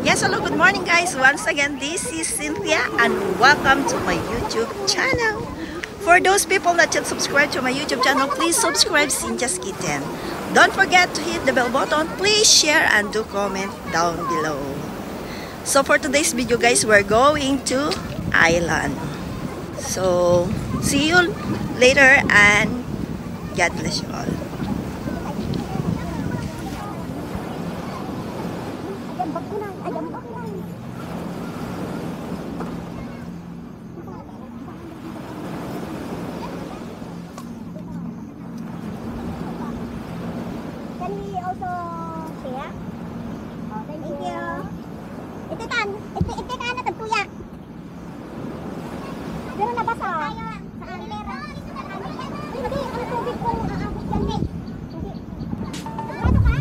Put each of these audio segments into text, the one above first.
Yes, hello, good morning guys. Once again, this is Cynthia and welcome to my YouTube channel. For those people that yet subscribe to my YouTube channel, please subscribe Cynthia's Kitchen. Don't forget to hit the bell button. Please share and do comment down below. So for today's video guys, we're going to Island. So see you later and God bless you all. Can we also share? Oh, thank you. Ito ka na tagtuyak. Pero nabasa. Sa Aguilera. Hindi, ang tubig ko aabot yan eh. Ano ka?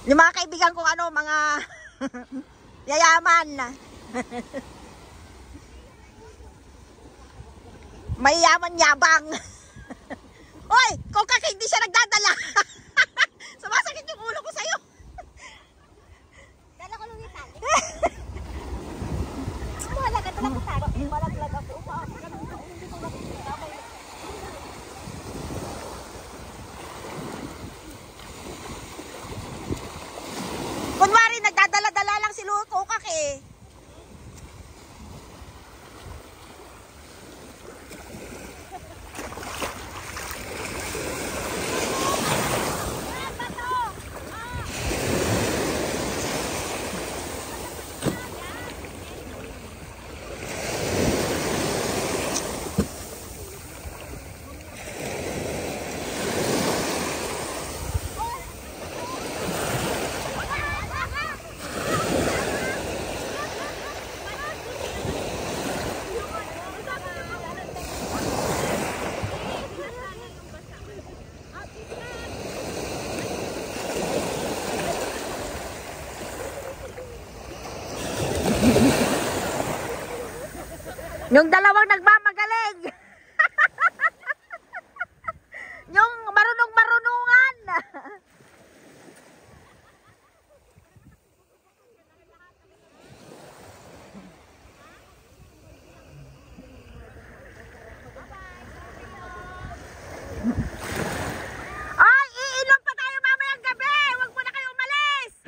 Yung mga kaibigan kong mga yayaman. May yaman yabang. Hoy, kung hindi siya nagdadala. Sumasakit yung ulo ko sa'yo. Dala ko lumitan. Wala ka talaga sa akin. Malaglag ako. Kunwari, nagdadala-dala lang si Kokak eh. Yung dalawang nagmamagaling. Yung marunong-marunungan. Ay, iinom pa tayo mamayang gabi. Huwag mo na kayo umalis.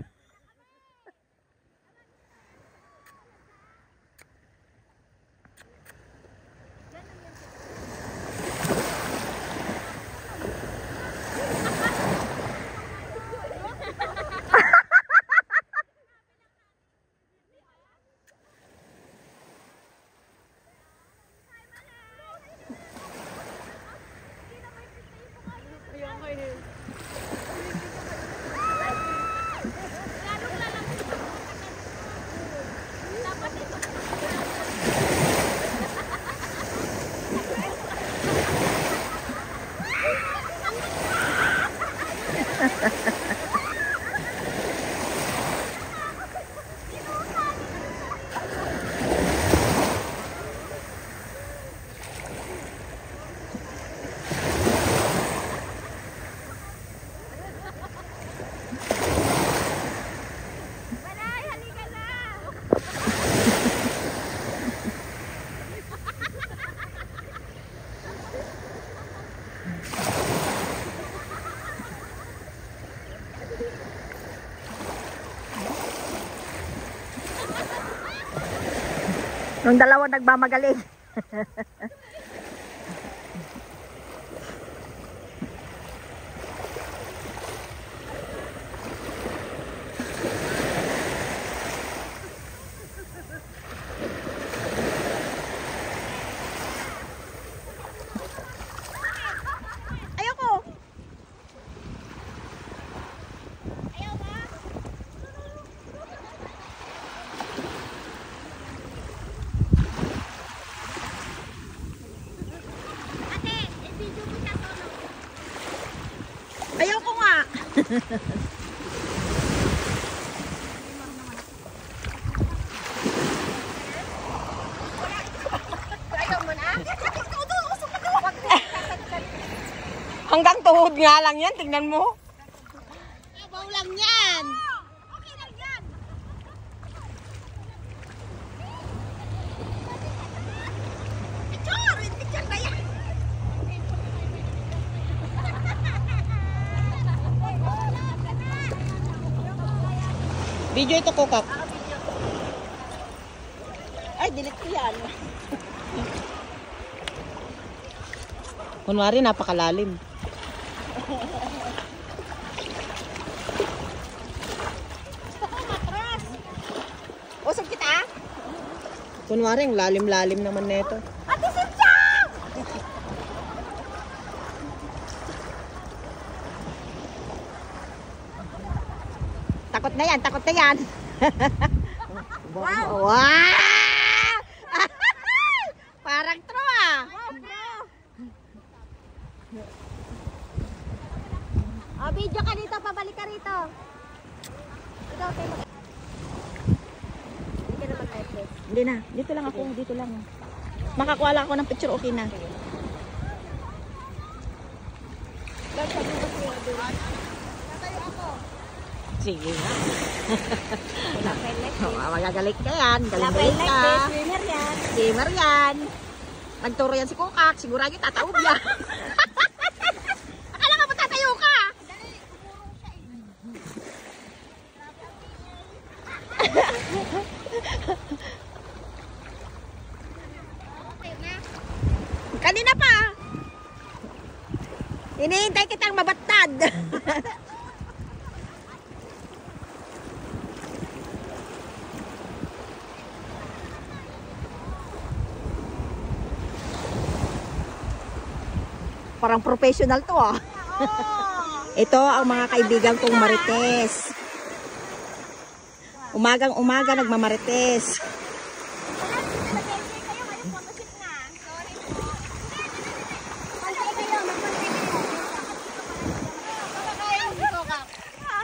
Yung dalawa nagmamagaling. Hanggang tuhod nga lang yan, tingnan mo. Abaw lang yan. Okay lang yan. Picture na yan. Video ito, Kokak. Ay, delete ko yan. Kunwari, napakalalim. Usap kita? Kunwari, ang lalim-lalim naman nito. Ate Cynthia! Takot na yan, takot na yan. Wow! Wow! Parang true ah. Oh, video ka dito, pabalik ka rito. Ikaw, tayo. Hindi ka naman type. Hindi na, dito lang ako, dito lang. Makakuha lang ako ng picture, okay na. Sige na. Magagalit ka yan. Galing ka. Swimmer yan. Gamer yan. Nagturo yan si Kokak. Sigurado tataob yan. Akala ka ba tatayo ka? Kanina pa. Hinihintay kitang mabattad. Parang professional to ah. Ito ang mga kaibigan kong marites. Umagang-umaga nagmamarites.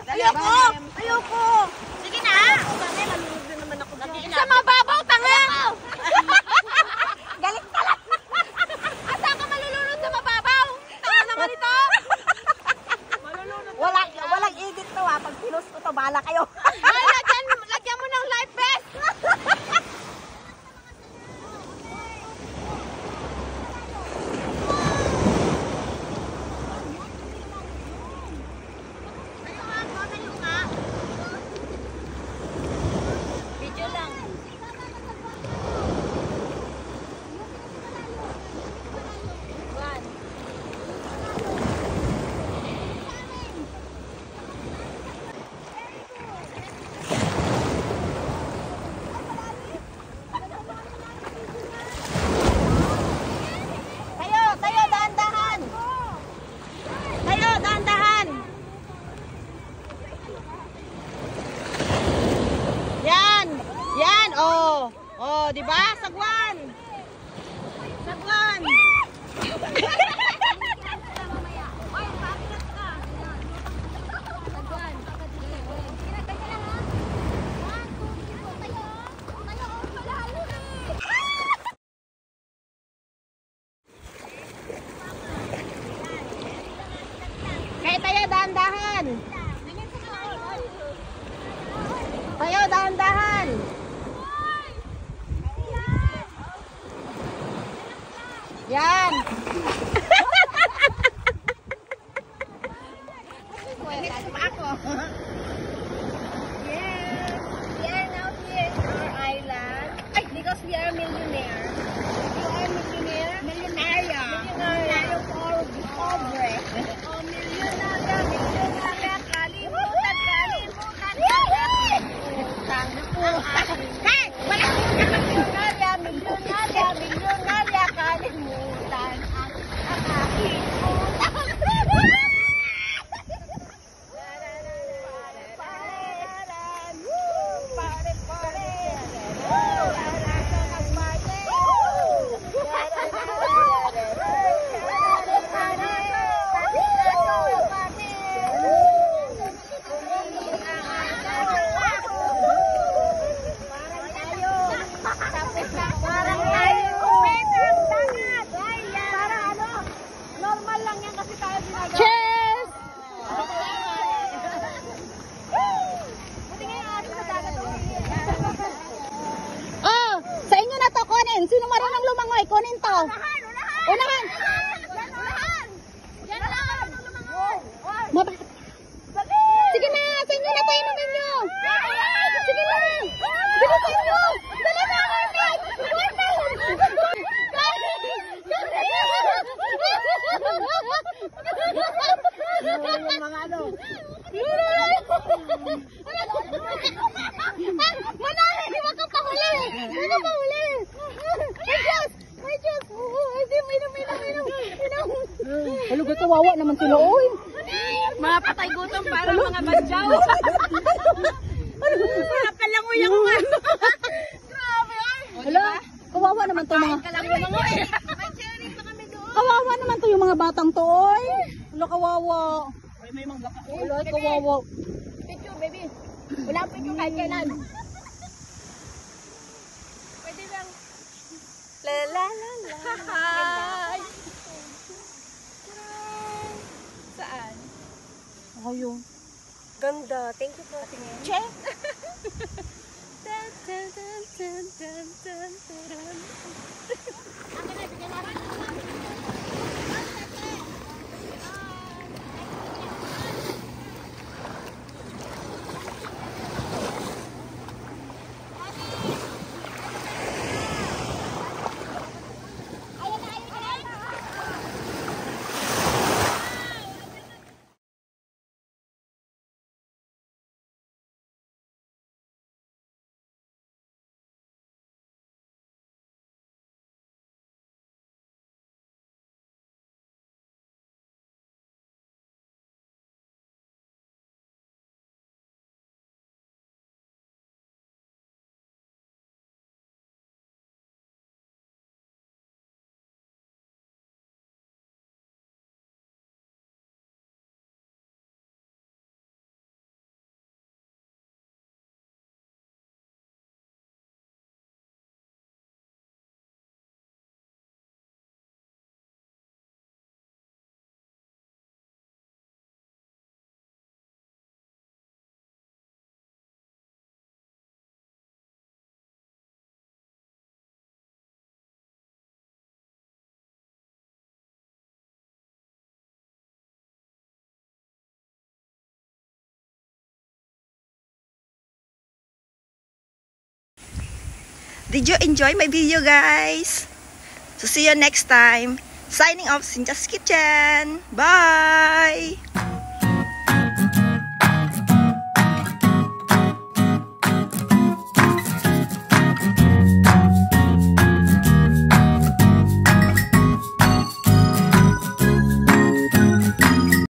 Ayoko! Ayoko! Sige na! Sa mababaw, tanga! Galit pala! Asa ka malulunod sa mababaw? Tanga naman ito! Walang edit to ah. Pag pinost ko to, bahala kayo. Ay, lagyan mo ng life vest! Video lang. Tayo, dahan-dahan. Tayo, dahan-dahan. Yan. Yan, oh. Oh, di ba? Sagwan. Sagwan. Kaya tayo, dahan-dahan. Tayo, dahan-dahan. Yan. Next pa ako. Yes, we are now here in our island. Ay, because we are millionaire. You are millionaire? Millionaria. Millionaria for pobre. Oh, millionaria, millionaria. Kalimutan, kalimutan. Utang na po. Hey, wala. Millionaria, millionaria, millionaria. Kalimutan. Oy, kunin to. Unahan. Yan lang. Mata. Sige na, sa inyo na painumin nyo. Sige na. Sige sa inyo. Dali na, Yung mga ano. Manali, wag ka pa huli. Wag ka pa huli. May Diyos. Inom. Halo, kawawa naman sila, oy. Mga patay gutom para mga badyaw. Para palanguyan ko nga. Grabe ay. Hala, kawawa naman to mga. Kalanguyan. May sharing pa kami doon. Kawawa naman to yung mga batang to, oy. Hala, kawawa. May mga baka. Hala, kawawa. Picture, baby. Wala ang picture kahit kailan. Pwede lang. La la la la. Hi. Saan? Ayun. Ganda. Thank you po. Che. Did you enjoy my video, guys? So see you next time. Signing off, Cynthia Kitchen. Bye!